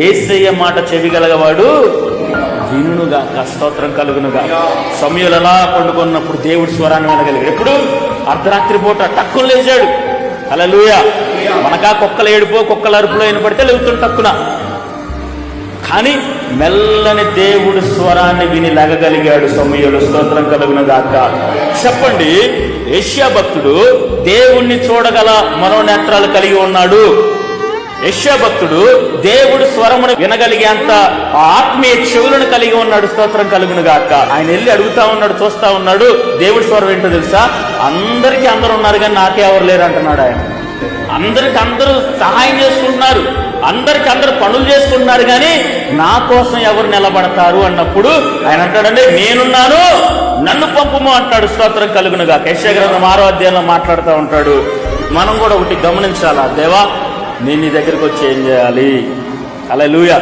యేసయ్య మాట చెవిగలగవాడు వినుగాక, స్తోత్రం కలుగునుగా. సమూయేలు అలా పండుకున్నప్పుడు దేవుడి స్వరాన్ని వినగలిగాడు. ఎప్పుడు? అర్ధరాత్రి పూట టక్కున లేచాడు. హల్లెలూయా. మనకా కుక్కల ఏడుపో కుక్కల అరుపులో వినపడితే లేవుతుంది టక్కున. కానీ మెల్లని దేవుడి స్వరాన్ని విని లెగగలిగాడు సమూయేలు. స్తోత్రం కలుగునుగాక. చెప్పండి, యెషయా భక్తుడు దేవుణ్ణి చూడగల మనోనేత్రాలు కలిగి ఉన్నాడు. యెషయా భక్తుడు దేవుడి స్వరమును వినగలిగేంత ఆత్మీయ చెవులను కలిగి ఉన్నాడు. స్తోత్రం కలుగునుగాక. ఆయన వెళ్ళి అడుగుతా ఉన్నాడు, చూస్తా ఉన్నాడు. దేవుడి స్వరం ఏంటో తెలుసా? అందరికీ అందరు ఉన్నారు కానీ నాకే ఎవరు లేరు అంటున్నాడు ఆయన. అందరికి అందరూ సహాయం చేసుకుంటున్నారు, అందరికి అందరూ పనులు చేసుకుంటున్నారు, కానీ నా కోసం ఎవరు నిలబడతారు అన్నప్పుడు ఆయన అంటాడండి, నేనున్నాను, నన్ను పంపుము అంటాడు. స్తోత్రం కలుగునుగాక. యెషయా గ్రంథం 6వ అధ్యాయంలో మాట్లాడుతూ ఉంటాడు. మనం కూడా ఒకటి గమనించాలా, దేవా నేను నీ దగ్గరికి వచ్చి ఏం చేయాలి? హల్లెలూయా.